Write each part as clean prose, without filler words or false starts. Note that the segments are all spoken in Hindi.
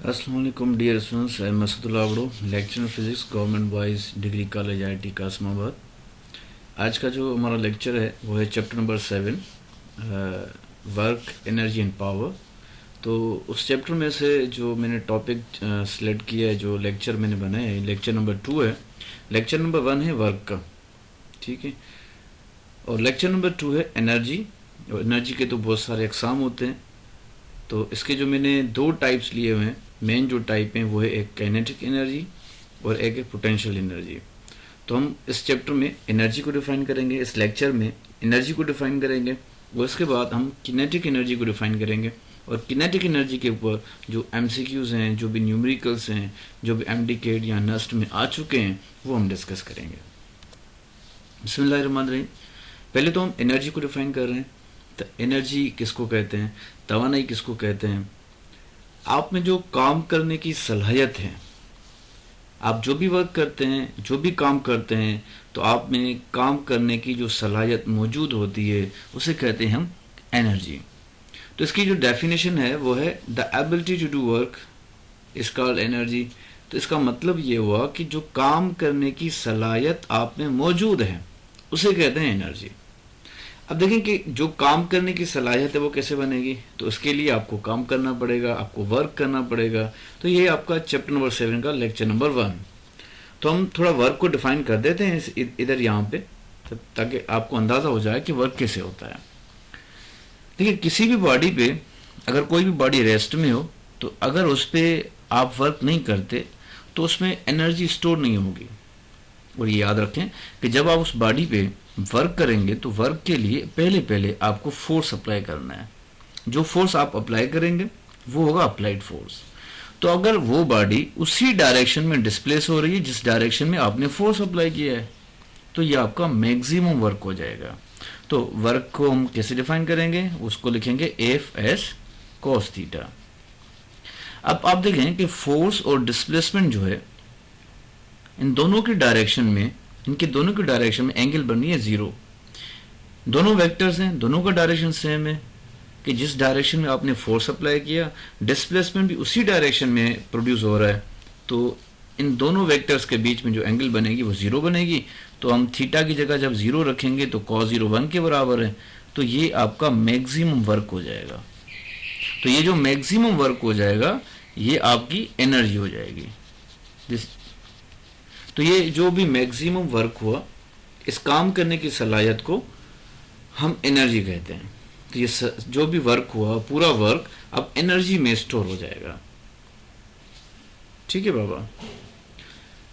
अस्सलाम वालेकुम dear students, I am Masoodullah Abro, lecture physics, government boys degree college IIT Qasimabad. आज का जो हमारा लेक्चर है वो है chapter number 7, work, energy and power. तो उस चैप्टर में से जो मैंने टॉपिक सेलेक्ट किया है, जो लेक्चर मैंने बनाया है, लेक्चर नंबर 2 है। लेक्चर नंबर 1 है वर्क का, ठीक है, और लेक्चर नंबर 2 है एनर्जी। और एनर्जी के तो बहुत सारे अकसाम होते हैं। तो इसके जो मैंने 2 टाइप्स लिए हुए हैं, मेन जो टाइप हैं वो है एक काइनेटिक एनर्जी और एक है पोटेंशियल एनर्जी। तो हम इस चैप्टर में एनर्जी को डिफाइन करेंगे, इस लेक्चर में एनर्जी को डिफाइन करेंगे, और उसके बाद हम किनेटिक एनर्जी को डिफाइन करेंगे। और किनेटिक एनर्जी के ऊपर जो MCQs हैं, जो भी न्यूमेरिकल्स हैं, जो भी MDCAT या NUST में आ चुके हैं, वो हम डिस्कस करेंगे। बिस्मिल्लाहिर्रहमानिर्रहीम। पहले तो हम एनर्जी को डिफाइन कर रहे हैं। तो एनर्जी किसको कहते हैं, तवानाई किसको कहते हैं? आप में जो काम करने की सलाहियत है, आप जो भी वर्क करते हैं, जो भी काम करते हैं, तो आप में काम करने की जो सलाहियत मौजूद होती है, उसे कहते हैं हम एनर्जी। तो इसकी जो डेफिनेशन है वो है the ability to do work is called energy. तो इसका मतलब ये हुआ कि जो काम करने की सलाहियत आप में मौजूद है, उसे कहते हैं एनर्जी। अब देखें कि जो काम करने की सलाहियत है वो कैसे बनेगी। तो उसके लिए आपको काम करना पड़ेगा, आपको वर्क करना पड़ेगा। तो ये आपका चैप्टर नंबर 7 का लेक्चर नंबर 1। तो हम थोड़ा वर्क को डिफाइन कर देते हैं इधर यहाँ पे, ताकि आपको अंदाज़ा हो जाए कि वर्क कैसे होता है। देखिए, किसी भी बॉडी पे अगर कोई भी बॉडी रेस्ट में हो, तो अगर उस पर आप वर्क नहीं करते तो उसमें एनर्जी स्टोर नहीं होगी। और ये याद रखें कि जब आप उस बॉडी पे वर्क करेंगे तो वर्क के लिए पहले आपको फोर्स अप्लाई करना है। जो फोर्स आप अप्लाई करेंगे वो होगा अप्लाइड फोर्स। तो अगर वो बॉडी उसी डायरेक्शन में डिस्प्लेस हो रही है जिस डायरेक्शन में आपने फोर्स अप्लाई किया है, तो ये आपका मैक्सिमम वर्क हो जाएगा। तो वर्क को हम कैसे डिफाइन करेंगे, उसको लिखेंगे F/s cos थीटा। अब आप देखें कि फोर्स और डिस्प्लेसमेंट जो है, इन दोनों की डायरेक्शन में, इनके दोनों की डायरेक्शन में एंगल बन रही है 0। दोनों वेक्टर्स हैं, दोनों का डायरेक्शन सेम है कि जिस डायरेक्शन में आपने फोर्स अप्लाई किया, डिस्प्लेसमेंट भी उसी डायरेक्शन में प्रोड्यूस हो रहा है। तो इन दोनों वेक्टर्स के बीच में जो एंगल बनेगी वो 0 बनेगी। तो हम थीटा की जगह जब 0 रखेंगे तो cos 0 1 के बराबर है। तो ये आपका मैक्सिमम वर्क हो जाएगा। तो ये जो मैक्सिमम वर्क हो जाएगा, ये आपकी एनर्जी हो जाएगी। तो ये जो भी मैक्सिमम वर्क हुआ, इस काम करने की सलाहियत को हम एनर्जी कहते हैं। तो ये जो भी वर्क हुआ, पूरा वर्क अब एनर्जी में स्टोर हो जाएगा। ठीक है बाबा।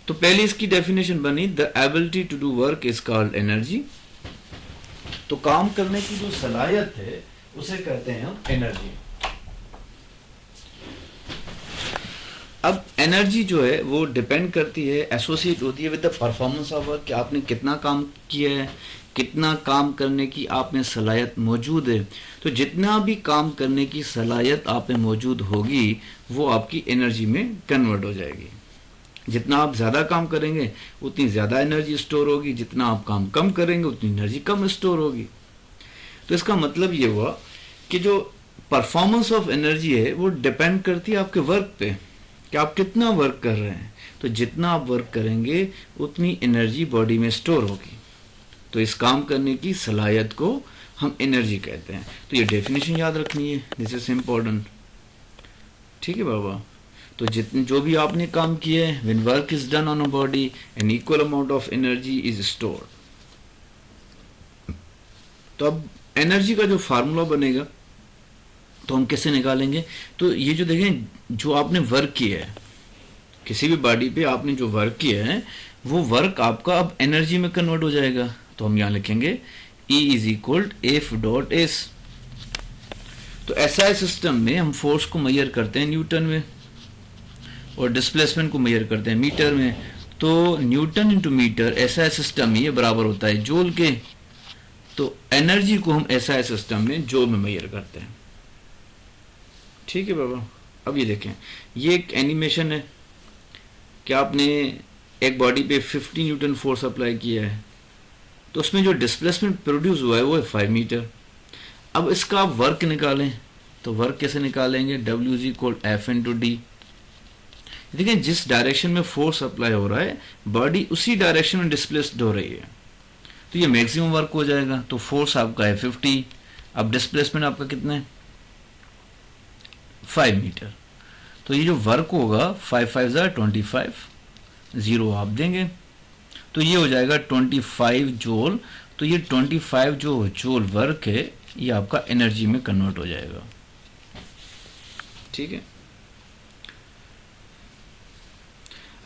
तो पहले इसकी डेफिनेशन बनी, the ability to do work is called energy. तो काम करने की जो सलाहियत है उसे कहते हैं हम एनर्जी। अब एनर्जी जो है वो डिपेंड करती है, एसोसिएट होती है with the performance of work, कि आपने कितना काम किया है, कितना काम करने की आप में सलाहियत मौजूद है। तो जितना भी काम करने की सलाहियत आप में मौजूद होगी, वो आपकी एनर्जी में कन्वर्ट हो जाएगी। जितना आप ज़्यादा काम करेंगे उतनी ज़्यादा एनर्जी स्टोर होगी, जितना आप काम कम करेंगे उतनी एनर्जी कम स्टोर होगी। तो इसका मतलब ये हुआ कि जो परफॉर्मेंस ऑफ एनर्जी है वो डिपेंड करती है आपके वर्क पे, कि आप कितना वर्क कर रहे हैं। तो जितना आप वर्क करेंगे उतनी एनर्जी बॉडी में स्टोर होगी। तो इस काम करने की सलाहियत को हम एनर्जी कहते हैं। तो ये डेफिनेशन याद रखनी है, दिस इज इम्पोर्टेंट। ठीक है बाबा। तो जितने जो भी आपने काम किया है, when work is done on a body, an equal amount of energy is stored. तो अब एनर्जी का जो फार्मूला बनेगा तो हम कैसे निकालेंगे? तो ये जो देखें, जो आपने वर्क किया है, किसी भी बॉडी पे आपने जो वर्क किया है, वो वर्क आपका अब एनर्जी में कन्वर्ट हो जाएगा। तो हम यहाँ लिखेंगे E इज इक्वल F.S। तो SI सिस्टम में हम फोर्स को मेजर करते हैं न्यूटन में, और डिस्प्लेसमेंट को मेजर करते हैं मीटर में। तो newton into metre SI system में ये बराबर होता है जूल के। तो एनर्जी को हम SI सिस्टम में जूल में मेजर करते हैं। ठीक है बाबा। अब ये देखें, ये एक एनिमेशन है कि आपने एक बॉडी पे 50 न्यूटन फोर्स अप्लाई किया है, तो उसमें जो डिस्प्लेसमेंट प्रोड्यूस हुआ है वो है 5 मीटर। अब इसका आप वर्क निकालें, तो वर्क कैसे निकालेंगे? W is equal F into D. देखिए जिस डायरेक्शन में फोर्स अप्लाई हो रहा है बॉडी उसी डायरेक्शन में डिस्प्लेस्ड हो रही है, तो ये मैक्सिमम वर्क हो जाएगा। तो फोर्स आपका है 50, अब डिस्प्लेसमेंट आपका कितना है 5 मीटर, तो ये जो वर्क होगा 5 5 25, 0 आप देंगे तो ये हो जाएगा 25 जूल। तो ये 25 जो जूल वर्क है ये आपका एनर्जी में कन्वर्ट हो जाएगा। ठीक है,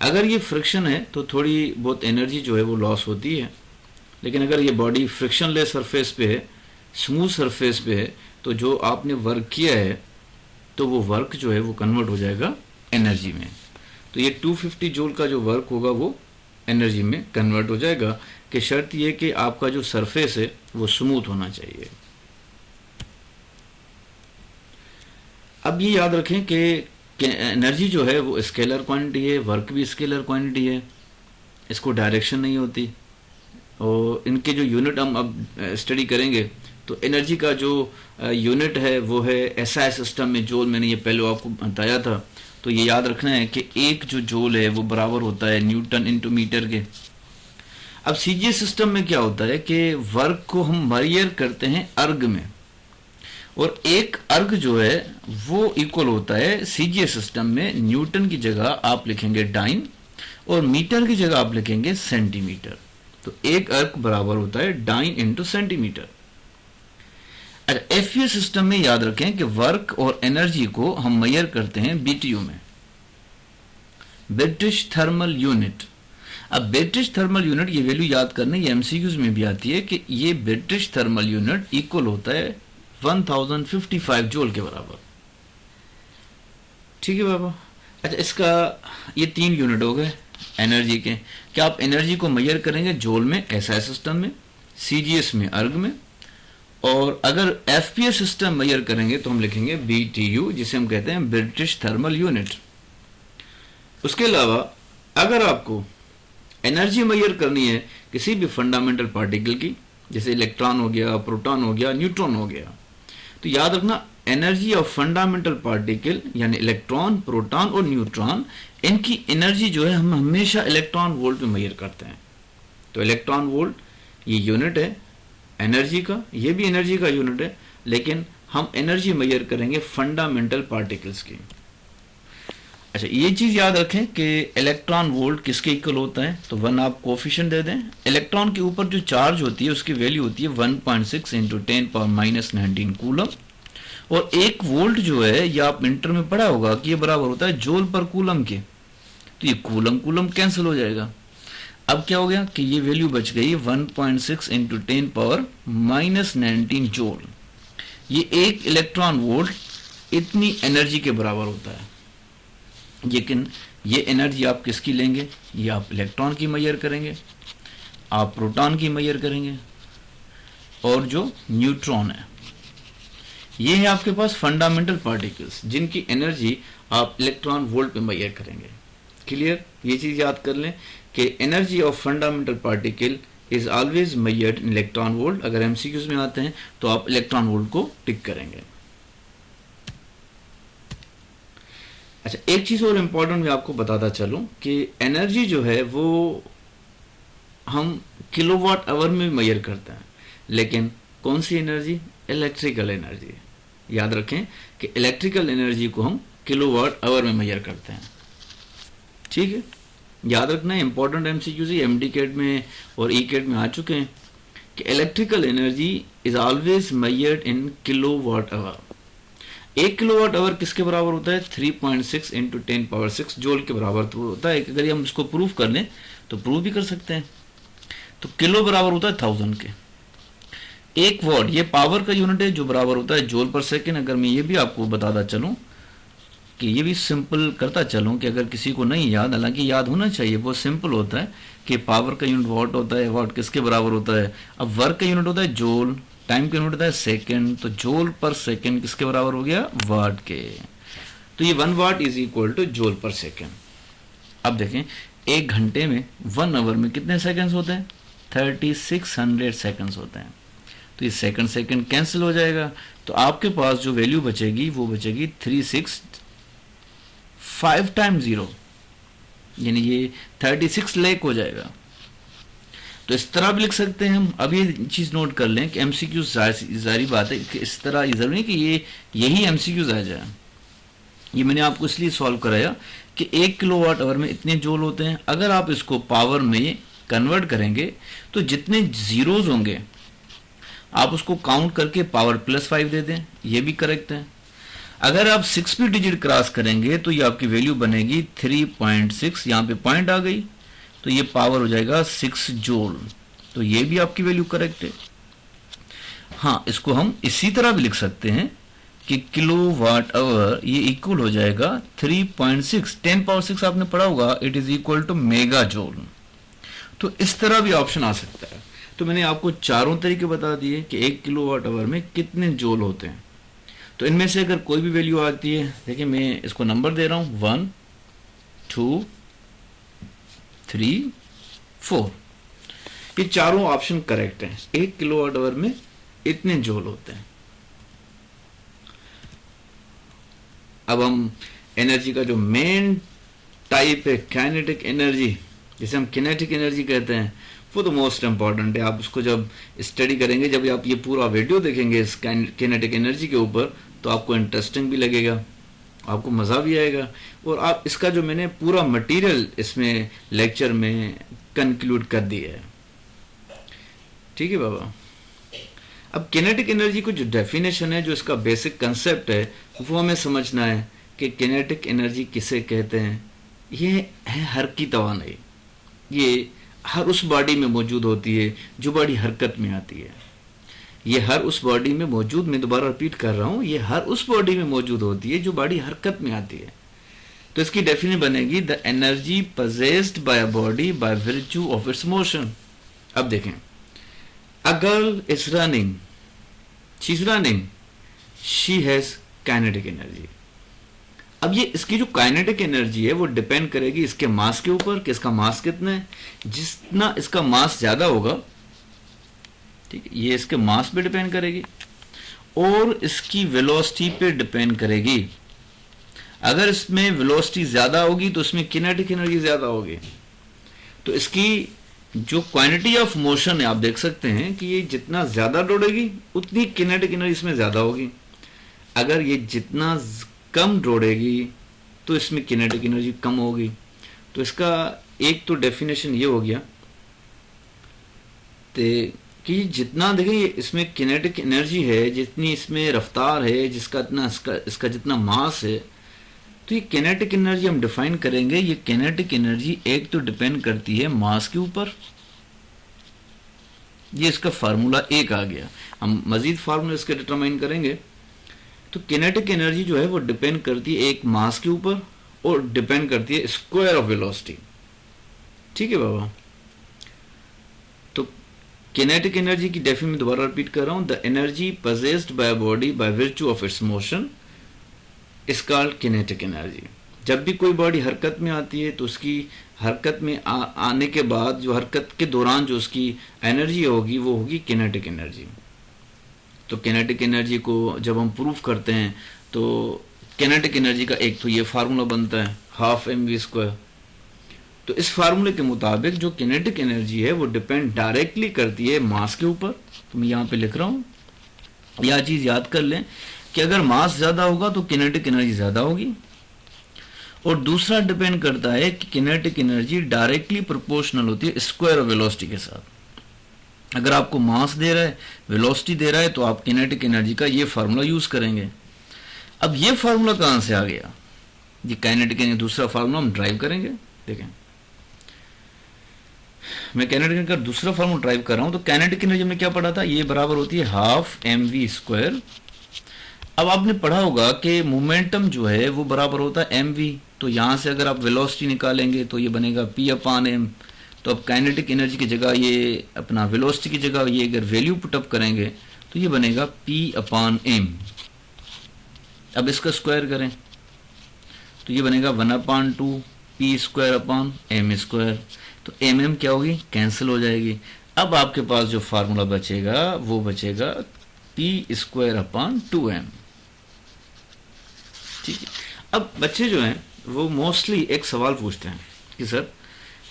अगर ये फ्रिक्शन है तो थोड़ी बहुत एनर्जी जो है वो लॉस होती है, लेकिन अगर ये बॉडी फ्रिक्शनलेस सरफेस पे है, स्मूथ सरफेस पे है, तो जो आपने वर्क किया है तो वो वर्क जो है वो कन्वर्ट हो जाएगा एनर्जी में। तो ये 250 जूल का जो वर्क होगा वो एनर्जी में कन्वर्ट हो जाएगा, कि शर्त ये कि आपका जो सरफेस है वो स्मूथ होना चाहिए। अब ये याद रखें कि एनर्जी जो है वो स्केलर क्वांटिटी है, वर्क भी स्केलर क्वांटिटी है, इसको डायरेक्शन नहीं होती। और इनके जो यूनिट हम अब स्टडी करेंगे तो एनर्जी का जो यूनिट है वो है एसआई सिस्टम में जूल, मैंने ये पहले आपको बताया था। तो ये याद रखना है कि एक जो जूल है वो बराबर होता है न्यूटन इंटू मीटर के। अब सीजीएस सिस्टम में क्या होता है कि वर्क को हम मेजर करते हैं अर्ग में, और एक अर्ग जो है वो इक्वल होता है सीजीएस सिस्टम में, न्यूटन की जगह आप लिखेंगे डाइन और मीटर की जगह आप लिखेंगे सेंटीमीटर। तो एक अर्ग बराबर होता है डाइन इंटू सेंटीमीटर। अच्छा, एफईएस सिस्टम में याद रखें कि वर्क और एनर्जी को हम मेजर करते हैं बीटीयू में, ब्रिटिश थर्मल यूनिट। अब ब्रिटिश थर्मल यूनिट ये वैल्यू याद करने, ये एमसीक्यूज में भी आती है कि ये ब्रिटिश थर्मल यूनिट इक्वल होता है 1055 जूल के बराबर। ठीक है बाबा। अच्छा, इसका ये 3 यूनिट हो गए एनर्जी के। क्या आप एनर्जी को मेजर करेंगे जूल में एसआई सिस्टम में, सीजीएस में अर्ग में, और अगर एफपीएस सिस्टम मेजर करेंगे तो हम लिखेंगे बीटीयू, जिसे हम कहते हैं ब्रिटिश थर्मल यूनिट। उसके अलावा अगर आपको एनर्जी मेजर करनी है किसी भी फंडामेंटल पार्टिकल की, जैसे इलेक्ट्रॉन हो गया, प्रोटॉन हो गया, न्यूट्रॉन हो गया, तो याद रखना एनर्जी ऑफ फंडामेंटल पार्टिकल यानी इलेक्ट्रॉन, प्रोटॉन और न्यूट्रॉन, इनकी एनर्जी जो है हम हमेशा इलेक्ट्रॉन वोल्ट में मेजर करते हैं। तो इलेक्ट्रॉन वोल्ट ये यूनिट है एनर्जी का, ये भी एनर्जी का यूनिट है, लेकिन हम एनर्जी मेजर करेंगे फंडामेंटल पार्टिकल्स की। अच्छा, ये चीज याद रखें कि इलेक्ट्रॉन वोल्ट किसके इक्वल होता है, तो 1 आप कोफिशिएंट दे दें। इलेक्ट्रॉन के ऊपर जो चार्ज होती है उसकी वैल्यू होती है 1.6 इंटू 10⁻⁻19 कूलम, और 1 वोल्ट जो है ये आप इंटर में पढ़ा होगा कि ये बराबर होता है जूल पर कूलम के। तो ये कूलम कूलम कैंसिल हो जाएगा। अब क्या हो गया कि ये वैल्यू बच गई 1.6 इंटू 10⁻⁻19 जूल। ये 1 इलेक्ट्रॉन वोल्ट इतनी एनर्जी के बराबर होता है। लेकिन ये एनर्जी आप किसकी लेंगे, ये आप इलेक्ट्रॉन की मेजर करेंगे, आप प्रोटॉन की मेजर करेंगे, और जो न्यूट्रॉन है ये है आपके पास फंडामेंटल पार्टिकल्स जिनकी एनर्जी आप इलेक्ट्रॉन वोल्ट में मेजर करेंगे। क्लियर, ये चीज याद कर लें कि energy of fundamental particle is always measured in electron volt. अगर एमसीक्यूज में आते हैं तो आप इलेक्ट्रॉन वोल्ट को टिक करेंगे। अच्छा, एक चीज और इम्पोर्टेंट मैं आपको बताता चलूं कि एनर्जी जो है वो हम किलोवाट आवर में मेजर करते हैं, लेकिन कौन सी एनर्जी, इलेक्ट्रिकल एनर्जी। याद रखें कि इलेक्ट्रिकल एनर्जी को हम किलोवाट आवर में मेजर करते हैं। ठीक है, याद रखना, इंपॉर्टेंट एमसीक्यूज एमडी कैट में और ई कैट में आ चुके हैं कि electrical energy is always measured in kilowatt hour. 1 kilowatt hour किसके बराबर होता है, 3.6 इंटू 10⁻6 जूल के बराबर तो होता है। अगर हम इसको प्रूव कर लें तो प्रूव भी कर सकते हैं। तो किलो बराबर होता है 1000 के। 1 वॉट ये पावर का यूनिट है जो बराबर होता है जूल पर सेकेंड। अगर मैं ये भी आपको बताता चलूं कि ये भी सिंपल करता चलूं कि अगर किसी को नहीं याद, हालांकि याद होना चाहिए, बहुत सिंपल होता है कि पावर का यूनिट वॉट होता है, वॉट किसके बराबर होता है। अब वर्क का यूनिट होता है जूल, टाइम का यूनिट होता है सेकेंड, तो जूल पर सेकेंड किसके बराबर हो गया, वाट के। तो ये 1 what is equal two joule पर सेकेंड। अब देखें 1 घंटे में 1 आवर में कितने सेकंड्स होते हैं, 3600 सेकंड्स होते हैं। तो ये सेकंड सेकंड कैंसिल हो जाएगा, तो आपके पास जो वैल्यू बचेगी वो बचेगी 365 टाइम 0, यानी ये 36 लाख हो जाएगा। तो इस तरह भी लिख सकते हैं हम। अब ये चीज़ नोट कर लें कि एमसीक्यू जारी बात है कि इस तरह जरूरी नहीं कि यही एमसीक्यूज आ जाए। ये मैंने आपको इसलिए सॉल्व कराया कि 1 किलोवाट आवर में इतने जूल होते हैं। अगर आप इसको पावर में कन्वर्ट करेंगे तो जितने जीरोज होंगे आप उसको काउंट करके पावर +5 दे दें, ये भी करेक्ट है। अगर आप 6 भी डिजिट क्रॉस करेंगे तो ये आपकी वैल्यू बनेगी 3.6, यहाँ पे पॉइंट आ गई तो ये पावर हो जाएगा 6 जूल। तो ये भी आपकी वैल्यू करेक्ट है। हाँ, इसको हम इसी तरह भी लिख सकते हैं कि किलोवाट आवर ये इक्वल हो जाएगा 3.6, 10 पावर 6 आपने पढ़ा होगा, it is equal to mega joule. तो इस तरह भी ऑप्शन आ सकता है। तो मैंने आपको चारों तरीके बता दिए कि 1 किलोवाट आवर में कितने जूल होते हैं। तो इनमें से अगर कोई भी वैल्यू आती है, देखिए मैं इसको नंबर दे रहा हूं 1 2 3 4, ये चारों ऑप्शन करेक्ट हैं। 1 किलोवाट आवर में इतने जूल होते हैं। अब हम एनर्जी का जो मेन टाइप है काइनेटिक एनर्जी, जिसे हम किनेटिक एनर्जी कहते हैं, वो तो मोस्ट इंपॉर्टेंट है। आप उसको जब स्टडी करेंगे, जब आप ये पूरा वीडियो देखेंगे इस किनेटिक एनर्जी के ऊपर, तो आपको इंटरेस्टिंग भी लगेगा, आपको मज़ा भी आएगा। और आप इसका जो मैंने पूरा मटेरियल इसमें लेक्चर में कंक्लूड कर दिया है। ठीक है बाबा। अब किनेटिक एनर्जी को जो डेफिनेशन है, जो इसका बेसिक कंसेप्ट है, वो हमें समझना है कि किनेटिक एनर्जी किसे कहते हैं। ये है हर की तवानाई। ये हर उस बॉडी में मौजूद होती है जो बॉडी हरकत में आती है। ये हर उस बॉडी में मौजूद, मैं दोबारा रिपीट कर रहा हूं, ये हर उस बॉडी में मौजूद होती है जो बॉडी हरकत में आती है। तो इसकी डेफिनेशन बनेगी the energy possessed by a body by virtue of its motion. अब देखें, a girl is running, she is running, she has kinetic energy. अब ये इसकी जो काइनेटिक एनर्जी है वो डिपेंड करेगी इसके मास के ऊपर कि इसका मास कितना है। जितना इसका मास ज्यादा होगा, ठीक है, ये इसके मास पे डिपेंड करेगी और इसकी वेलोसिटी पे डिपेंड करेगी। अगर इसमें वेलोसिटी ज्यादा होगी तो इसमें किनेटिक एनर्जी ज्यादा होगी। तो इसकी जो क्वांटिटी ऑफ मोशन है, आप देख सकते हैं कि ये जितना ज्यादा दौड़ेगी उतनी किनेटिक एनर्जी इसमें ज्यादा होगी। अगर ये जितना कम दौड़ेगी तो इसमें किनेटिक एनर्जी कम होगी। तो इसका एक तो डेफिनेशन ये हो गया कि जितना देखिए इसमें किनेटिक एनर्जी है, जितनी इसमें रफ्तार है, जिसका इतना इसका जितना मास है, तो ये किनेटिक एनर्जी हम डिफाइन करेंगे। ये किनेटिक एनर्जी एक तो डिपेंड करती है मास के ऊपर, ये इसका फार्मूला एक आ गया। हम मजीद फार्मूला इसके डिटरमाइन करेंगे। तो किनेटिक एनर्जी जो है वो डिपेंड करती है एक मास के ऊपर और डिपेंड करती है स्क्वायर ऑफ वेलोसिटी। ठीक है बाबा। तो किनेटिक एनर्जी की डेफिनेशन में दोबारा रिपीट कर रहा हूं, the energy possessed by body by virtue of its motion is called kinetic energy. जब भी कोई बॉडी हरकत में आती है तो उसकी हरकत में आने के बाद जो हरकत के दौरान जो उसकी एनर्जी होगी वो होगी किनेटिक एनर्जी। तो किनेटिक एनर्जी को जब हम प्रूफ करते हैं तो किनेटिक एनर्जी का एक तो ये फार्मूला बनता है 12 mv²। तो इस फार्मूले के मुताबिक जो किनेटिक एनर्जी है वो डिपेंड डायरेक्टली करती है मास के ऊपर। तो मैं यहाँ पे लिख रहा हूँ, यह चीज याद कर लें कि अगर मास ज्यादा होगा तो किनेटिक एनर्जी ज्यादा होगी। और दूसरा डिपेंड करता है कि किनेटिक एनर्जी डायरेक्टली प्रोपोर्शनल होती है स्क्वायर ऑफ वेलोसिटी के साथ। अगर आपको मास दे रहा है, वेलोसिटी दे रहा है, तो आप किनेटिक एनर्जी का ये फार्मूला यूज करेंगे। अब ये फार्मूला कहां से आ गया? ये काइनेटिक एनर्जी दूसरा फार्मूला हम ड्राइव करेंगे। देखें, मैं काइनेटिक एनर्जी का दूसरा फार्मूला ड्राइव कर रहा हूं। तो काइनेटिक एनर्जी में क्या पढ़ा था? ये बराबर होती है 12 mv²। अब आपने पढ़ा होगा कि मोमेंटम जो है वो बराबर होता है mv। तो यहां से अगर आप वेलोसिटी निकालेंगे तो ये बनेगा p/m। तो अब काइनेटिक एनर्जी की जगह ये अपना वेलोसिटी की जगह ये अगर वैल्यू पुटअप करेंगे तो ये बनेगा p/m। अब इसका स्क्वायर करें तो ये बनेगा 1/2 p²/m²। तो mm क्या होगी? कैंसिल हो जाएगी। अब आपके पास जो फार्मूला बचेगा वो बचेगा p²/2m। ठीक है। अब बच्चे जो हैं वो मोस्टली एक सवाल पूछते हैं कि सर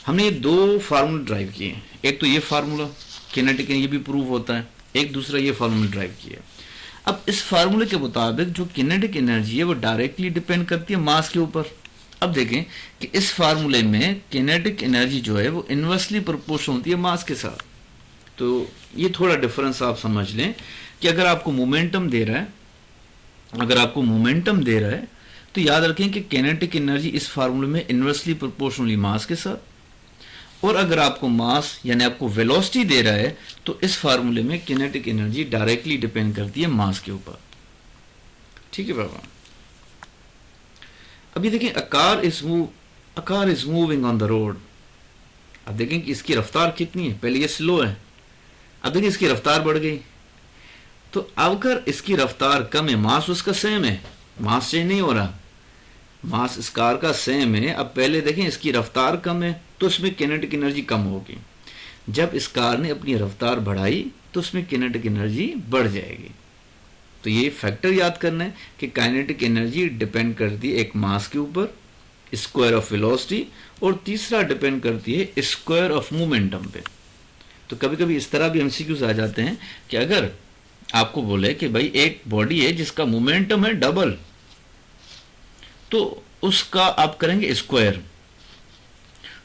हमने ये दो फार्मूले ड्राइव किए हैं, एक तो ये फार्मूला किनेटिक ये भी प्रूव होता है, एक दूसरा ये फार्मूला ड्राइव किया है। अब इस फार्मूले के मुताबिक जो किनेटिक एनर्जी है वो डायरेक्टली डिपेंड करती है मास के ऊपर। अब देखें कि इस फार्मूले में किनेटिक एनर्जी जो है वो इन्वर्सली प्रोपोर्शनल होती है मास के साथ। तो ये थोड़ा डिफरेंस आप समझ लें कि अगर आपको मोमेंटम दे रहा है, तो याद रखें कि किनेटिक एनर्जी इस फार्मूले में इन्वर्सली प्रोपोर्शनली मास के साथ, और अगर आपको मास यानी आपको वेलोसिटी दे रहा है तो इस फार्मूले में किनेटिक एनर्जी डायरेक्टली डिपेंड करती है मास के ऊपर। ठीक है बाबा। अभी देखें a car is moving on the road. अब देखें कि इसकी रफ्तार कितनी है, पहले ये स्लो है, अब देखिए इसकी रफ्तार बढ़ गई। तो अगर इसकी रफ्तार कम है, मास उसका सेम है, मास चेंज नहीं हो रहा, मास इस कार का सेम है। अब पहले देखें इसकी रफ्तार कम है तो इसमें किनेटिक एनर्जी कम होगी। जब इस कार ने अपनी रफ्तार बढ़ाई तो उसमें किनेटिक एनर्जी बढ़ जाएगी। तो ये फैक्टर याद करना है कि काइनेटिक एनर्जी डिपेंड करती है एक मास के ऊपर, स्क्वायर ऑफ वेलोसिटी, और तीसरा डिपेंड करती है स्क्वायर ऑफ मोमेंटम पे। तो कभी कभी इस तरह भी एमसीक्यूज आ जाते हैं कि अगर आपको बोले कि भाई एक बॉडी है जिसका मोमेंटम है डबल, तो उसका आप करेंगे स्क्वायर,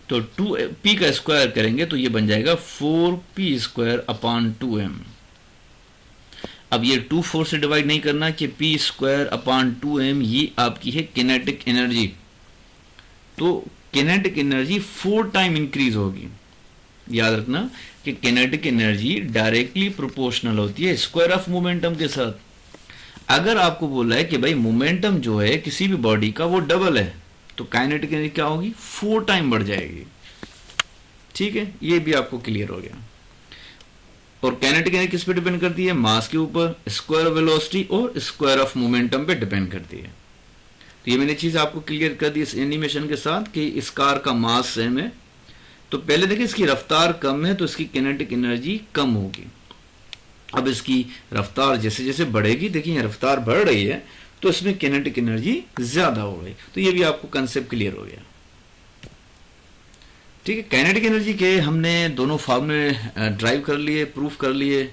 तो 2p का स्क्वायर करेंगे तो ये बन जाएगा 4p² / 2m। अब ये 2 4 से डिवाइड नहीं करना कि p² / 2m ये आपकी है किनेटिक एनर्जी। तो किनेटिक एनर्जी 4 टाइम इंक्रीज होगी। याद रखना कि किनेटिक एनर्जी डायरेक्टली प्रोपोर्शनल होती है स्क्वायर ऑफ मोमेंटम के साथ। अगर आपको बोला है कि भाई मोमेंटम जो है किसी भी बॉडी का वो डबल है, तो काइनेटिक एनर्जी क्या होगी, 4 टाइम बढ़ जाएगी। ठीक है, ये भी आपको क्लियर हो गया। और काइनेटिक एनर्जी किस पे डिपेंड करती है, मास के ऊपर, स्क्वायर ऑफ वेलोसिटी और स्क्वायर ऑफ मोमेंटम पे डिपेंड करती है। तो ये मैंने चीज आपको क्लियर कर दी इस एनिमेशन के साथ कि इस कार का मास सेम है। तो पहले देखिए इसकी रफ्तार कम है तो इसकी किनेटिक एनर्जी कम होगी। अब इसकी रफ्तार जैसे जैसे बढ़ेगी, देखिए रफ्तार बढ़ रही है तो इसमें किनेटिक एनर्जी ज्यादा हो गई। तो ये भी आपको कंसेप्ट क्लियर हो गया। ठीक है, काइनेटिक एनर्जी के हमने दोनों फॉर्मूले ड्राइव कर लिए, प्रूफ कर लिए,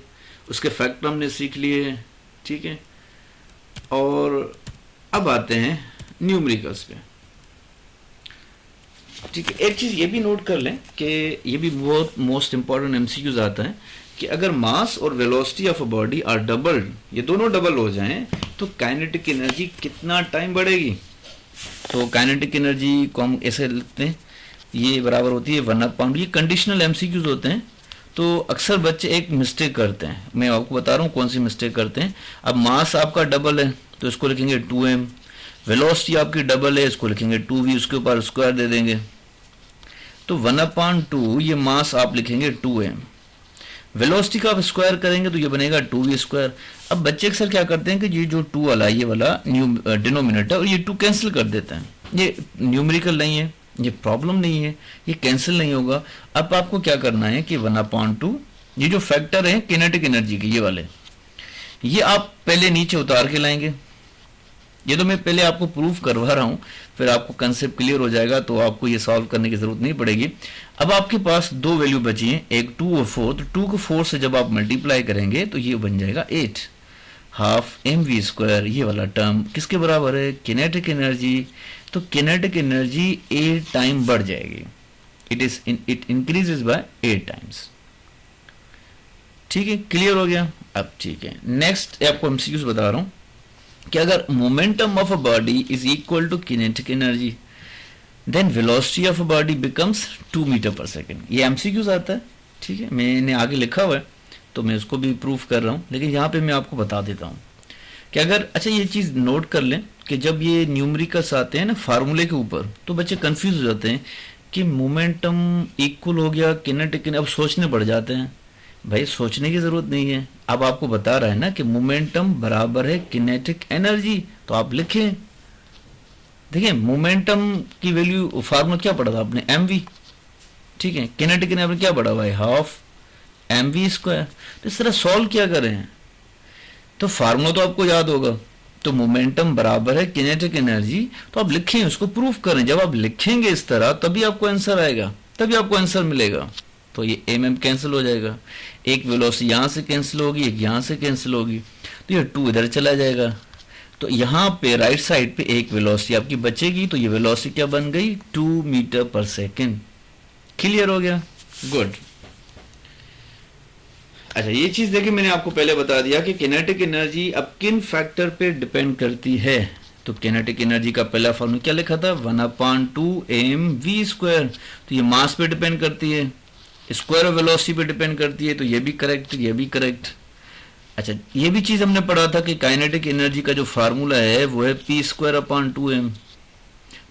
उसके फैक्टर हमने सीख लिए। ठीक है, और अब आते हैं न्यूमेरिकल्स पे। ठीक है, एक चीज ये भी नोट कर लें कि ये भी बहुत मोस्ट इंपॉर्टेंट एमसीक्यूज आता है कि अगर मास और velocity of a body are doubled, ये दोनों डबल हो जाएं, तो काइनेटिक एनर्जी कितना टाइम बढ़ेगी। तो काइनेटिक एनर्जी को हम ऐसे लिखते हैं, ये बराबर होती है 1/, ये कंडीशनल एमसीक्यूज होते हैं। तो अक्सर बच्चे एक मिस्टेक करते हैं, मैं आपको बता रहा हूँ कौन सी मिस्टेक करते हैं। अब मास आपका डबल है तो इसको लिखेंगे 2m, वेलोसिटी आपकी डबल है, इसको लिखेंगे 2v, उसके ऊपर स्क्वायर दे देंगे। तो 1/2 ये मास आप लिखेंगे 2m, वेलोसिटी का आप स्क्वायर करेंगे तो ये बनेगा 2v²। अब बच्चे अक्सर क्या करते हैं कि ये जो 2 वाला ये वाला डिनोमिनेटर और ये 2 कैंसिल कर देते हैं। ये न्यूमेरिकल नहीं है, ये प्रॉब्लम नहीं है, ये कैंसिल नहीं होगा। अब आपको क्या करना है कि 1/2 ये जो फैक्टर है किनेटिक एनर्जी के ये वाले, ये आप पहले नीचे उतार के लाएंगे। ये तो मैं पहले आपको प्रूफ करवा रहा हूं, फिर आपको कंसेप्ट क्लियर हो जाएगा तो आपको ये सॉल्व करने की जरूरत नहीं पड़ेगी। अब आपके पास दो वैल्यू बची हैं, एक 2 और 4। तो 2 को 4 से जब आप मल्टीप्लाई करेंगे तो ये बन जाएगा 8 हाफ mv²। ये वाला टर्म किसके बराबर है, किनेटिक एनर्जी। तो किनेटिक एनर्जी 8 टाइम बढ़ जाएगी, इट इंक्रीजेस बाय 8 टाइम्स। ठीक है, क्लियर हो गया। अब ठीक है, नेक्स्ट आपको एमसीक्यूज बता रहा हूं कि अगर momentum of a body is equal to kinetic energy then velocity of a body becomes 2 metre per second. ये एमसीक्यूज आता है। ठीक है, मैंने आगे लिखा हुआ है तो मैं उसको भी प्रूफ कर रहा हूं, लेकिन यहाँ पे मैं आपको बता देता हूँ कि अगर, अच्छा ये चीज नोट कर लें कि जब ये न्यूमेरिकल्स आते हैं ना फार्मूले के ऊपर, तो बच्चे कंफ्यूज हो जाते हैं कि मोमेंटम इक्वल हो गया किनेटिक, अब सोचने पड़ जाते हैं। भाई सोचने की जरूरत नहीं है, अब आपको बता रहा है ना कि मोमेंटम बराबर है किनेटिक एनर्जी, तो आप लिखें। देखिए मोमेंटम की वैल्यू फार्मूला क्या पढ़ा था आपने, mv। ठीक है, किनेटिक एनर्जी क्या पढ़ा हुआ है, हाफ mv²। तो इस तरह सॉल्व किया करें तो फार्मूला तो आपको याद होगा, तो मोमेंटम बराबर है किनेटिक एनर्जी, तो आप लिखें, उसको प्रूफ करें। जब आप लिखेंगे इस तरह तभी आपको आंसर आएगा, तभी आपको आंसर मिलेगा। तो ये एम कैंसिल हो जाएगा, एक वेलोसिटी यहां से कैंसिल होगी, एक यहां से कैंसिल होगी, तो ये 2 इधर चला जाएगा। तो यहाँ पे राइट साइड पे एक वेलोसिटी आपकी बचेगी, तो ये वेलोसिटी क्या बन गई, 2 मीटर पर सेकेंड। क्लियर हो गया, गुड। अच्छा, ये चीज देखिए, मैंने आपको पहले बता दिया कि किनेटिक एनर्जी अब किन फैक्टर पे डिपेंड करती है। तो किनेटिक एनर्जी का पहला फॉर्मूला क्या लिखा था, 1/2 mv²। तो ये मास पे डिपेंड करती है, स्क्वायर ऑफ वेलोसिटी पे डिपेंड करती है, तो ये भी करेक्ट, ये भी करेक्ट। अच्छा, ये भी चीज हमने पढ़ा था कि काइनेटिक एनर्जी का जो फार्मूला है वो है p²/2m।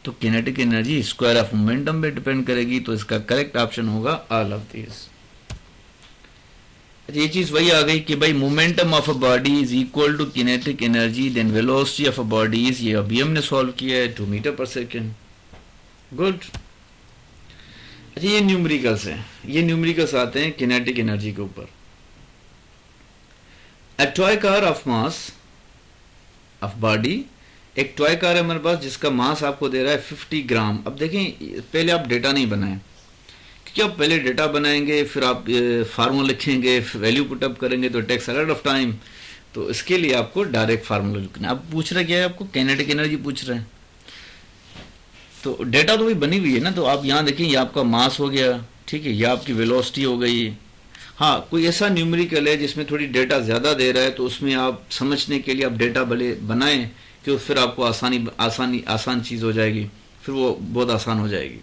तो kinetic energy square of momentum पे डिपेंड करेगी, तो इसका करेक्ट ऑप्शन होगा ऑल ऑफ दिस। ये चीज वही आ गई कि भाई momentum of a body is equal to kinetic energy then velocity of a body is, ये अभी हमने सॉल्व किया है, 2 मीटर पर सेकेंड। गुड। अच्छा, ये न्यूमेरिकल्स हैं, ये न्यूमेरिकल्स आते हैं किनेटिक एनर्जी के ऊपर। A toy car of mass of body, एक टॉय कार है हमारे पास जिसका मास आपको दे रहा है 50 ग्राम। अब देखें, पहले आप डेटा नहीं बनाएं, क्योंकि आप पहले डेटा बनाएंगे, फिर आप फार्मूला लिखेंगे, वैल्यू पुटअप करेंगे, तो takes a lot of time. तो इसके लिए आपको डायरेक्ट फार्मूला लिखना है। अब पूछ रहा क्या है, आपको काइनेटिक एनर्जी पूछ रहा है, तो डेटा तो भी बनी हुई है ना। तो आप यहाँ देखें, ये आपका मास हो गया, ठीक है, ये आपकी वेलोसिटी हो गई। हाँ, कोई ऐसा न्यूमेरिकल है जिसमें थोड़ी डेटा ज़्यादा दे रहा है, तो उसमें आप समझने के लिए आप डेटा भले बनाएं, कि फिर आपको आसान चीज़ हो जाएगी, फिर वो बहुत आसान हो जाएगी।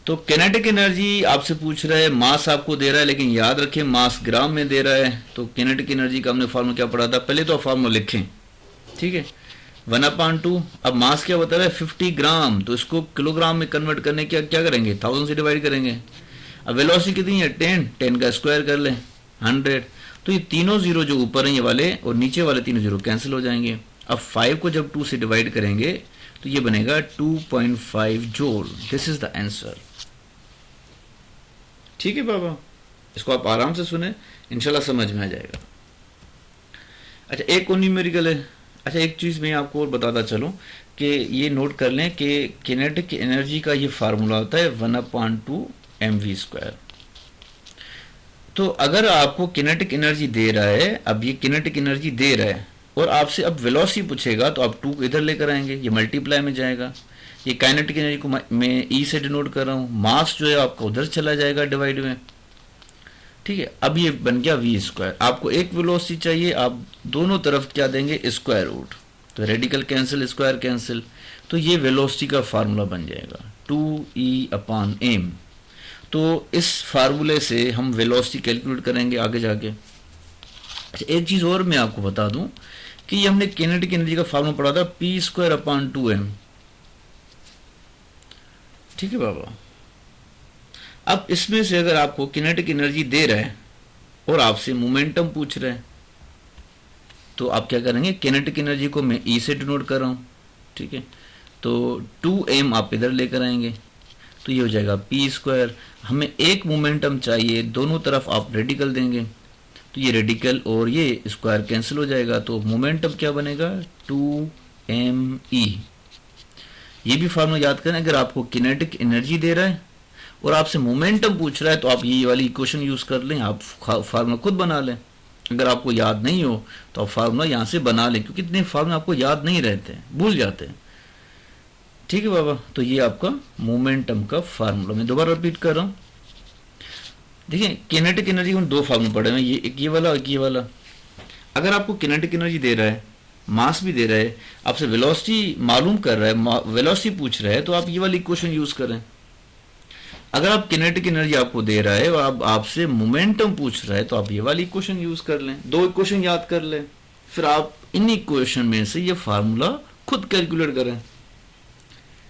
तो किनेटिक एनर्जी आपसे पूछ रहा है, मास आपको दे रहा है, लेकिन याद रखें मास ग्राम में दे रहा है। तो किनेटिक एनर्जी का हमने फार्मूला क्या पढ़ा था, पहले तो आप फार्मूला लिखें, ठीक है, 1/2। अब मास क्या बता रहा है, 50 ग्राम, तो इसको किलोग्राम में कन्वर्ट करने क्या करेंगे, 1000 से डिवाइड करेंगे। अब वेलोसिटी कितनी है, 10 का स्क्वायर कर लें, 100। तो ये तीनों जीरो जो ऊपर हैं ये वाले और नीचे वाले तीनों जीरो कैंसिल हो जाएंगे। अब 5 को जब 2 से डिवाइड करेंगे तो ये बनेगा 2.5 joule. This is the answer. ठीक है बाबा, इसको आप आराम से सुने, इंशाल्लाह समझ में आ जाएगा। अच्छा, एक और न्यूमेरिकल है। अच्छा, एक चीज़ मैं आपको और बताता चलूँ कि ये नोट कर लें कि किनेटिक एनर्जी का ये फार्मूला होता है 1/2 mv²। तो अगर आपको किनेटिक एनर्जी दे रहा है, अब ये किनेटिक एनर्जी दे रहा है और आपसे अब वेलोसिटी पूछेगा, तो आप 2 इधर लेकर आएंगे, ये मल्टीप्लाई में जाएगा। ये काइनेटिक एनर्जी को मैं ई से डिनोट कर रहा हूँ, मास जो है आपका उधर चला जाएगा डिवाइड में, ठीक है। अब ये बन गया v²। आपको एक वेलोसिटी चाहिए, आप दोनों तरफ क्या देंगे, स्क्वायर रूट, तो रेडिकल कैंसिल, स्क्वायर कैंसिल, तो ये वेलोसिटी का फार्मूला बन जाएगा 2E/m। तो इस फार्मूले से हम वेलोसिटी कैलकुलेट करेंगे आगे जाके। अच्छा, एक चीज़ और मैं आपको बता दूं कि ये हमने किनेटिक एनर्जी का फार्मूला पढ़ा था p²/2m, ठीक है बाबा। अब इसमें से अगर आपको किनेटिक एनर्जी दे रहा है और आपसे मोमेंटम पूछ रहा है, तो आप क्या करेंगे, किनेटिक एनर्जी को मैं ई से डिनोट कर रहा हूँ, ठीक है, तो 2m आप इधर लेकर आएंगे, तो ये हो जाएगा p²। हमें एक मोमेंटम चाहिए, दोनों तरफ आप रेडिकल देंगे, तो ये रेडिकल और ये स्क्वायर कैंसिल हो जाएगा, तो मोमेंटम क्या बनेगा, 2me। ये भी फार्मूला याद करें, अगर आपको किनेटिक एनर्जी दे रहा है और आपसे मोमेंटम पूछ रहा है, तो आप ये वाली इक्वेशन यूज कर लें, आप फार्मूला खुद बना लें। अगर आपको याद नहीं हो तो आप फार्मूला यहाँ से बना लें, क्योंकि इतने फार्मूला आपको याद नहीं रहते हैं, भूल जाते हैं, ठीक है बाबा। तो ये आपका मोमेंटम का फार्मूला, मैं दोबारा रिपीट कर रहा हूँ। देखिए, किनेटिक एनर्जी में 2 फार्मूला पड़े हैं, ये एक ये वाला, एक ये वाला। अगर आपको किनेटिक एनर्जी दे रहा है, मास भी दे रहा है, आपसे वेलोसिटी मालूम कर रहा है, वेलोसिटी पूछ रहा है, तो आप ये वाली इक्वेशन यूज करें। अगर आप किनेटिक एनर्जी आपको दे रहा है और आपसे मोमेंटम पूछ रहा है, तो आप ये वाली इक्वेशन यूज कर लें, 2 इक्वेशन याद कर लें, फिर आप इन इक्वेशन में से ये फार्मूला खुद कैलकुलेट करें।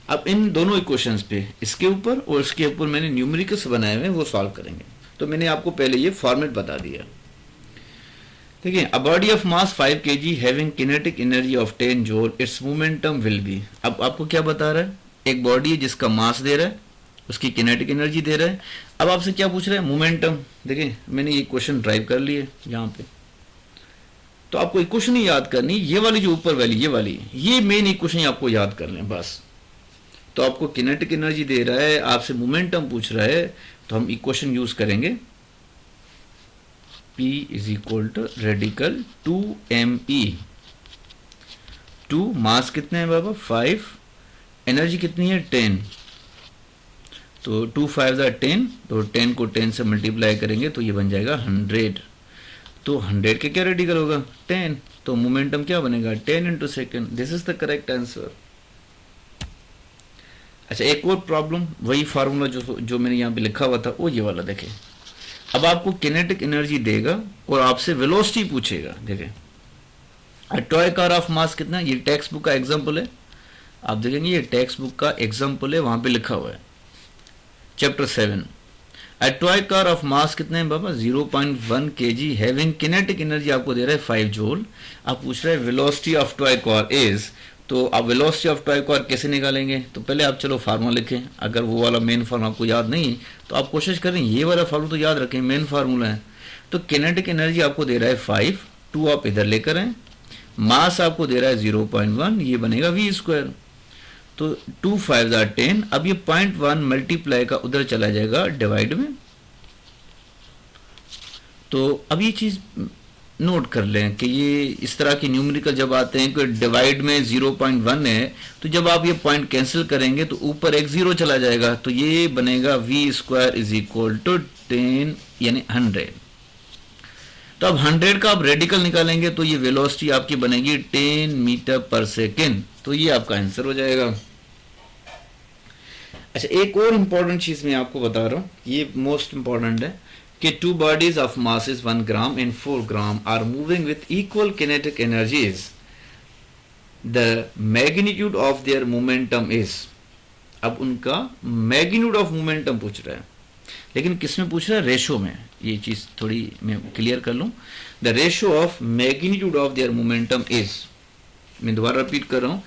अब इन दोनों इक्वेशंस पे, इसके ऊपर और इसके ऊपर मैंने न्यूमेरिकल्स बनाए हुए हैं, वो सॉल्व करेंगे। तो मैंने आपको पहले ये फॉर्मेट बता दिया। देखिए, a body of mass 5 kg having kinetic energy of 10 joule, it's momentum will be. अब आपको क्या बता रहा है, एक बॉडी है जिसका मास दे रहा है, उसकी किनेटिक एनर्जी दे रहा है। अब आपसे क्या पूछ रहा है, मोमेंटम। देखिए, मैंने ये क्वेश्चन ड्राइव कर लिए यहाँ पे, तो आपको इक्वेशन ही याद करनी, ये वाली जो ऊपर वाली ये वाली, ये मेन इक्वेशन आपको याद कर लें बस। तो आपको किनेटिक एनर्जी दे रहा है, आपसे मोमेंटम पूछ रहा है, तो हम इक्वेशन यूज करेंगे P is equal to radical 2me। 2 mass कितने हैं बाबा 5, एनर्जी कितनी है 10, तो 2 5 10, तो 10 को 10 से मल्टीप्लाई करेंगे तो ये बन जाएगा 100। तो 100 के क्या रेडिकल होगा 10, तो मोमेंटम क्या बनेगा 10 into second. This is the correct answer. अच्छा, एक और प्रॉब्लम, वही फार्मूला जो मैंने यहाँ पे लिखा हुआ था वो ये वाला देखें। अब आपको किनेटिक एनर्जी देगा और आपसे वेलोसिटी पूछेगा। देखें, a toy car of mass कितना, ये टेक्स्ट बुक का एग्जाम्पल है, आप देखेंगे ये टेक्स्ट बुक का एग्जाम्पल है, वहां पे लिखा हुआ है chapter 7। A toy car of mass कितने हैं बाबा 0.1 kg हैविंग किनेटिक एनर्जी आपको दे रहा है 5 जूल। आप पूछ रहे हैं velocity of toy car is, तो आप वेलोसिटी ऑफ टॉय कार कैसे निकालेंगे, तो पहले आप चलो फार्मूला लिखें। अगर वो वाला मेन फार्मूला आपको याद नहीं तो आप कोशिश करें ये वाला फार्मूला तो याद रखें, मेन फार्मूला है। तो किनेटिक एनर्जी आपको दे रहा है 5, 2 आप इधर लेकर आए, मास आपको दे रहा है 0.1, ये बनेगा v स्क्वायर। तो 2 5 10, अब ये 0.1 मल्टीप्लाई का उधर चला जाएगा डिवाइड में। तो अब ये चीज नोट कर लें कि ये इस तरह की न्यूमेरिकल जब आते हैं कि डिवाइड में 0.1 है, तो जब आप ये पॉइंट कैंसिल करेंगे तो ऊपर एक जीरो चला जाएगा, तो ये बनेगा v square is equal to 10 यानी 100। तो अब 100 का आप रेडिकल निकालेंगे तो ये वेलोसिटी आपकी बनेगी 10 मीटर पर सेकेंड, तो ये आपका आंसर हो जाएगा। अच्छा, एक और इंपॉर्टेंट चीज मैं आपको बता रहा हूं, ये मोस्ट इंपॉर्टेंट है कि 2 bodies of masses 1 gram and 4 gram are moving with equal kinetic energies. The magnitude of their momentum is, अब उनका magnitude of momentum पूछ रहा है, लेकिन किस में पूछ रहा है, रेशो में। ये चीज थोड़ी मैं क्लियर कर लूं। The ratio of magnitude of their momentum is, मैं दोबारा रिपीट कर रहा हूं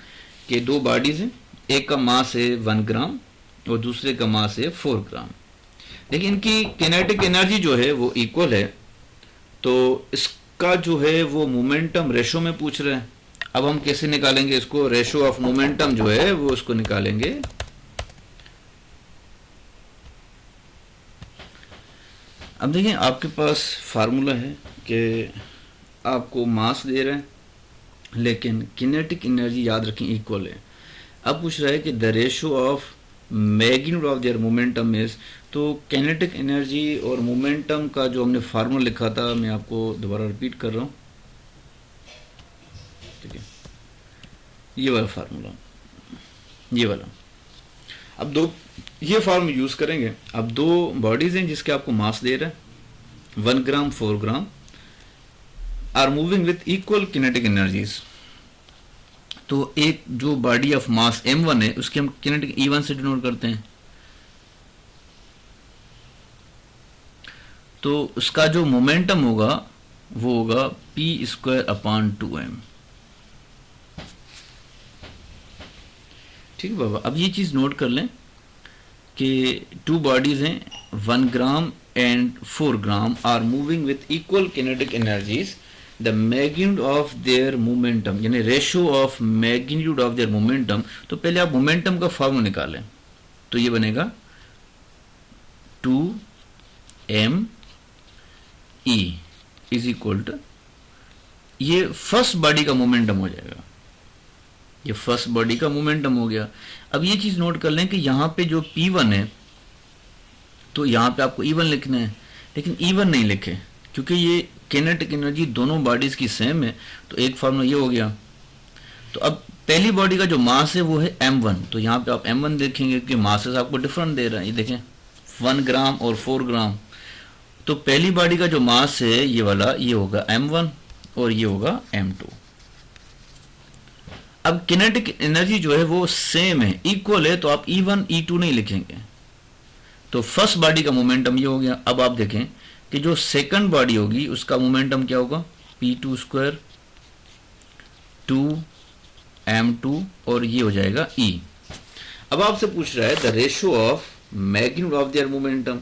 कि 2 बॉडीज हैं, एक का मास है 1 ग्राम और दूसरे का मास है 4 ग्राम, लेकिन इनकी किनेटिक एनर्जी जो है वो इक्वल है, तो इसका जो है वो मोमेंटम रेशो में पूछ रहे हैं। अब हम कैसे निकालेंगे इसको, रेशो ऑफ मोमेंटम जो है वो उसको निकालेंगे। अब देखिए, आपके पास फार्मूला है कि आपको मास दे रहे हैं लेकिन किनेटिक एनर्जी याद रखें इक्वल है। अब पूछ रहा है कि the ratio of magnitude of their momentum is, तो किनेटिक एनर्जी और मोमेंटम का जो हमने फार्मूला लिखा था मैं आपको दोबारा रिपीट कर रहा हूँ। ठीक है, ये वाला फार्मूला, ये वाला। अब ये फार्मूला यूज करेंगे। अब 2 बॉडीज हैं जिसके आपको मास दे रहा है 1 gram 4 gram, are moving with equal kinetic energies. तो एक जो बॉडी ऑफ मास m1 है उसके हम किनेटिक E1 से डिनोट करते हैं, तो उसका जो मोमेंटम होगा वो होगा p स्क्वायर अपॉन 2m। ठीक है बाबा, अब ये चीज नोट कर लें कि 2 बॉडीज हैं 1 gram and 4 gram are moving with equal kinetic energies. The magnitude of their momentum यानी ratio of magnitude of their momentum, तो पहले आप मोमेंटम का फॉर्मूला निकालें, तो ये बनेगा 2m e is equal to, ये फर्स्ट बॉडी का मोमेंटम हो जाएगा, ये फर्स्ट बॉडी का मोमेंटम हो गया। अब ये चीज नोट कर लें कि यहां पे जो P1 है तो यहां पे आपको E1 लिखना है, लेकिन E1 नहीं लिखे क्योंकि ये किनेटिक एनर्जी दोनों बॉडीज की सेम है, तो एक फार्मूला ये हो गया। तो अब पहली बॉडी का जो मास है वो है m1, तो यहाँ पे आप m1 देखेंगे कि मासेस आपको डिफरेंट दे रहा है, ये देखें 1 ग्राम और 4 ग्राम। तो पहली बॉडी का जो मास है ये वाला, ये होगा m1 और ये होगा m2। अब किनेटिक एनर्जी जो है वो सेम है, इक्वल है, तो आप E1 E2 नहीं लिखेंगे, तो फर्स्ट बॉडी का मोमेंटम ये हो गया। अब आप देखें कि जो सेकंड बॉडी होगी उसका मोमेंटम क्या होगा, p2 स्क्वायर 2m2 और ये हो जाएगा E। अब आपसे पूछ रहा है the ratio of magnitude of their momentum,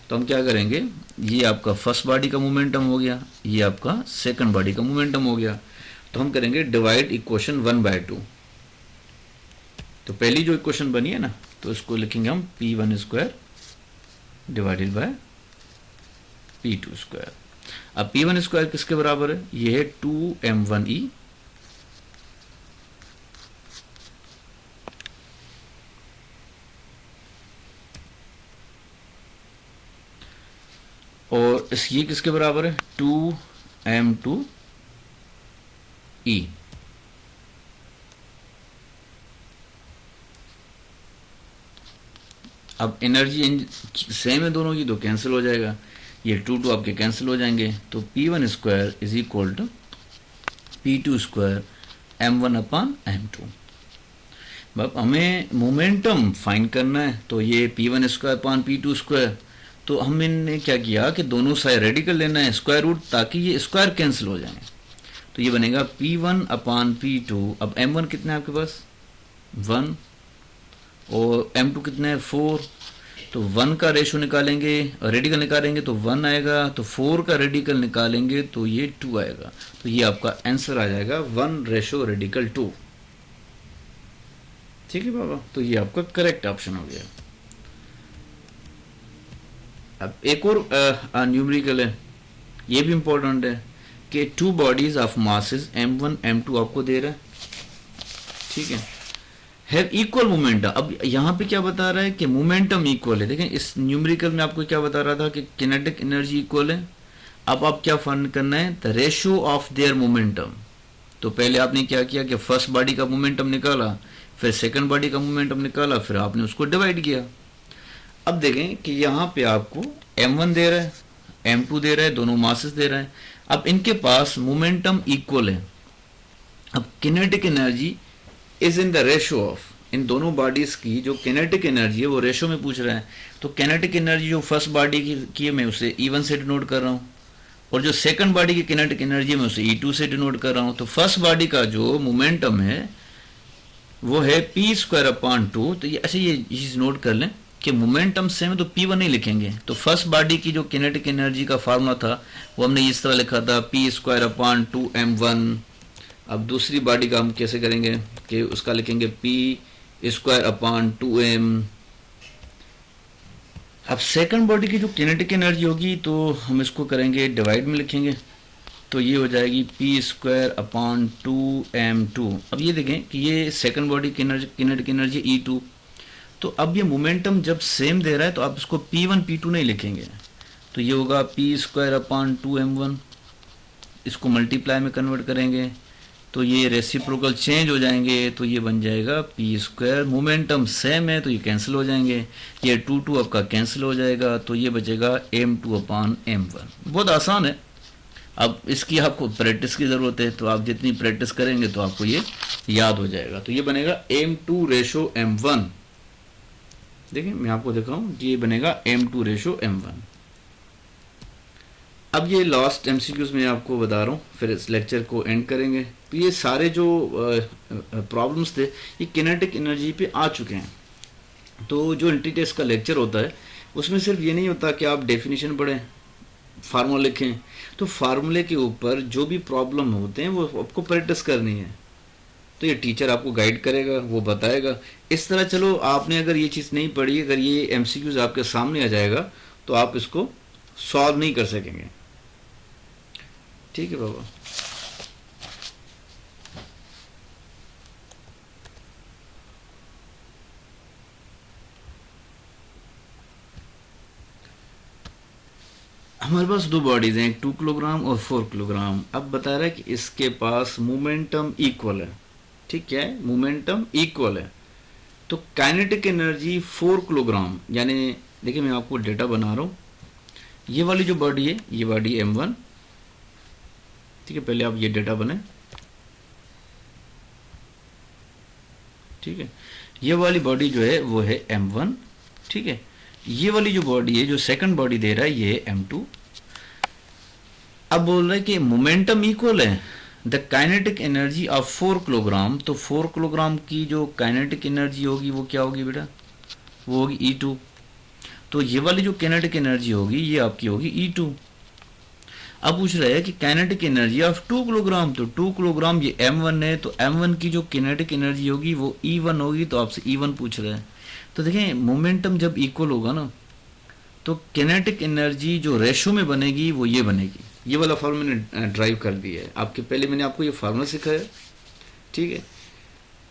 तो हम क्या करेंगे, ये आपका फर्स्ट बॉडी का मोमेंटम हो गया, ये आपका सेकंड बॉडी का मोमेंटम हो गया। तो हम करेंगे डिवाइड इक्वेशन 1/2। तो पहली जो इक्वेशन बनी है ना, तो इसको लिखेंगे हम p1² डिवाइडेड बाय p2²। अब p1² किसके बराबर है, ये है 2m1e और ये किसके बराबर है, 2m2e। अब एनर्जी सेम है दोनों की, तो कैंसिल हो जाएगा, ये 2 आपके कैंसिल हो जाएंगे। तो p1² is equal to p2² m1/m2। अब हमें मोमेंटम फाइंड करना है, तो ये p1²/p2²। तो हमने क्या किया कि दोनों साइड रेडिकल लेना है स्क्वायर रूट, ताकि ये स्क्वायर कैंसिल हो जाए। तो ये बनेगा p1/p2। अब m1 कितना है आपके पास, 1, और m2 कितना है, 4। तो 1 का रेशो निकालेंगे, रेडिकल निकालेंगे तो 1 आएगा, तो 4 का रेडिकल निकालेंगे तो ये 2 आएगा। तो ये आपका आंसर आ जाएगा 1:2। ठीक है बाबा, तो ये आपका करेक्ट ऑप्शन हो गया। अब एक और न्यूमेरिकल है, ये भी इंपॉर्टेंट है कि 2 bodies of masses m1 m2 आपको दे रहा है, ठीक है, हैव इक्वल मोमेंटम। अब यहाँ पे क्या बता रहा है कि मोमेंटम इक्वल है। देखें इस न्यूमेरिकल में आपको क्या बता रहा था कि किनेटिक एनर्जी इक्वल है। अब आप क्या फाइंड करना है, the ratio of their momentum. तो पहले आपने क्या किया कि फर्स्ट बॉडी का मोमेंटम निकाला, फिर सेकंड बॉडी का मोमेंटम निकाला, फिर आपने उसको डिवाइड किया। अब देखें कि यहाँ पे आपको m1 दे रहा है, m2 दे रहा है, दोनों मासेस दे रहा है। अब इनके पास मोमेंटम इक्वल है। अब kinetic energy is in the ratio of, इन दोनों बॉडीज की जो किनेटिक एनर्जी है वो रेशो में पूछ रहा है। तो किनेटिक एनर्जी जो फर्स्ट बॉडी की है मैं उसे E1 से डिनोट कर रहा हूँ, और जो सेकंड बॉडी की किनेटिक एनर्जी है मैं उसे E2 से डिनोट कर रहा हूँ। तो फर्स्ट बॉडी का जो मोमेंटम है वो है p²/2। तो ये ऐसे ये चीज नोट कर लें कि मोमेंटम सेम है तो p1 नहीं लिखेंगे। तो फर्स्ट बॉडी की जो किनेटिक एनर्जी का फार्मूला था वो हमने इस तरह लिखा था p²/2m1। अब दूसरी बॉडी का हम कैसे करेंगे कि उसका लिखेंगे p²/2m। अब सेकंड बॉडी की जो किनेटिक एनर्जी होगी तो हम इसको करेंगे डिवाइड में लिखेंगे, तो ये हो जाएगी p²/2m2। अब ये देखें कि ये second body kinetic energy E2। तो अब ये मोमेंटम जब सेम दे रहा है तो आप इसको p1 p2 नहीं लिखेंगे, तो ये होगा p²/2m1। इसको मल्टीप्लाई में कन्वर्ट करेंगे तो ये रेसिप्रोकल चेंज हो जाएंगे, तो ये बन जाएगा p²। मोमेंटम सेम है तो ये कैंसिल हो जाएंगे, ये 2 आपका कैंसिल हो जाएगा, तो ये बचेगा m2/m1। बहुत आसान है। अब इसकी आपको प्रैक्टिस की ज़रूरत है, तो आप जितनी प्रैक्टिस करेंगे तो आपको ये याद हो जाएगा। तो ये बनेगा m2:m1। देखिए मैं आपको दिखाऊं, ये बनेगा m2:m1। अब ये लास्ट MCQs में आपको बता रहा हूँ, फिर इस लेक्चर को एंड करेंगे। तो ये सारे जो प्रॉब्लम्स थे ये किनेटिक एनर्जी पे आ चुके हैं। तो जो एंट्री टेस्ट का लेक्चर होता है उसमें सिर्फ ये नहीं होता कि आप डेफिनेशन पढ़ें, फार्मूला लिखें। तो फार्मूले के ऊपर जो भी प्रॉब्लम होते हैं वो आपको प्रैक्टिस करनी है। तो ये टीचर आपको गाइड करेगा, वो बताएगा। इस तरह चलो आपने अगर ये चीज़ नहीं पढ़ी, अगर ये MCQs आपके सामने आ जाएगा तो आप इसको सॉल्व नहीं कर सकेंगे। ठीक है बाबा। हमारे पास 2 बॉडीज हैं, एक 2 किलोग्राम और 4 किलोग्राम। अब बता रहा है कि इसके पास मोमेंटम इक्वल है। ठीक है, मोमेंटम इक्वल है। तो काइनेटिक एनर्जी 4 किलोग्राम, यानी देखिए मैं आपको डेटा बना रहा हूँ। ये वाली जो बॉडी है ये बॉडी m1, ठीक है, पहले आप ये डेटा बने, ठीक है। ये वाली बॉडी जो है वो है m1, ठीक है। ये वाली जो बॉडी है, जो सेकंड बॉडी दे रहा है, ये है m2। अब बोल रहा है कि मोमेंटम इक्वल है, the kinetic energy of 4 kilogram. तो 4 किलोग्राम की जो काइनेटिक एनर्जी होगी वो क्या होगी बेटा, वो होगी E2। तो ये वाली जो काइनेटिक एनर्जी होगी ये आपकी होगी E2। अब पूछ रहा है कि काइनेटिक एनर्जी ऑफ 2 किलोग्राम, तो 2 किलोग्राम ये m1 है, तो m1 की जो काइनेटिक एनर्जी होगी वो E1 होगी, तो आपसे E1 पूछ रहा है। तो देखें मोमेंटम जब इक्वल होगा ना तो काइनेटिक एनर्जी जो रेशो में बनेगी वो ये बनेगी। ये वाला फॉर्मूला मैंने ड्राइव कर दिया है आपके, पहले मैंने आपको ये फार्मूला सिखाया, ठीक है।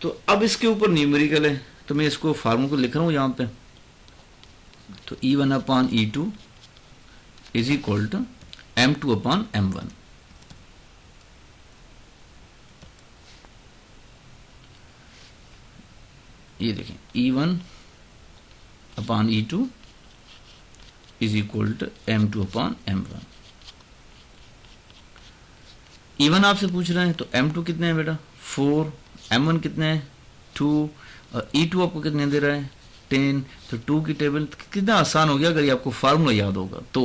तो अब इसके ऊपर न्यूमेरिकल है, तो मैं इसको फार्मूला को लिख रहा हूँ यहाँ पे। तो E1 upon E2 is equal to M2 upon M1। ये देखें E1 upon E2 is equal to M2 upon M1। E1 आपसे पूछ रहे हैं, तो M2 कितने हैं बेटा 4, M1 कितने हैं 2, और E2 आपको कितने दे रहा है 10। तो 2 की टेबल कितना आसान हो गया अगर ये आपको फार्मूला याद होगा तो,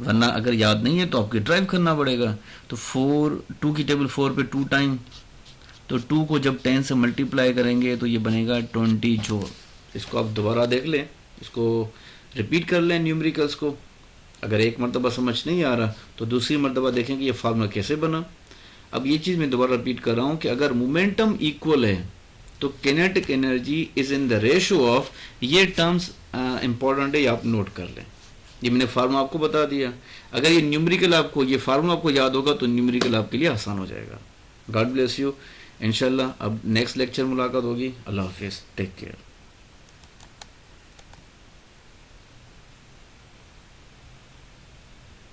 वरना अगर याद नहीं है तो आपको ड्राइव करना पड़ेगा। तो 2 की टेबल 4 पे 2 टाइम, तो 2 को जब 10 से मल्टीप्लाई करेंगे तो ये बनेगा 20 जूल। इसको आप दोबारा देख लें, इसको रिपीट कर लें न्यूमेरिकल्स को। अगर एक मरतबा समझ नहीं आ रहा तो दूसरी मरतबा देखें कि ये फार्मूला कैसे बना। अब ये चीज़ मैं दोबारा रिपीट कर रहा हूँ कि अगर मोमेंटम इक्वल है तो kinetic energy is in the ratio of, ये टर्म्स इंपॉर्टेंट है, ये आप नोट कर लें। ये मैंने फार्मूला आपको बता दिया। अगर ये न्यूमेरिकल आपको, ये फार्मूला आपको याद होगा तो न्यूमेरिकल आपके लिए आसान हो जाएगा। God bless you. इंशाल्लाह अब नेक्स्ट लेक्चर मुलाकात होगी। अल्लाह हाफिज़, टेक केयर।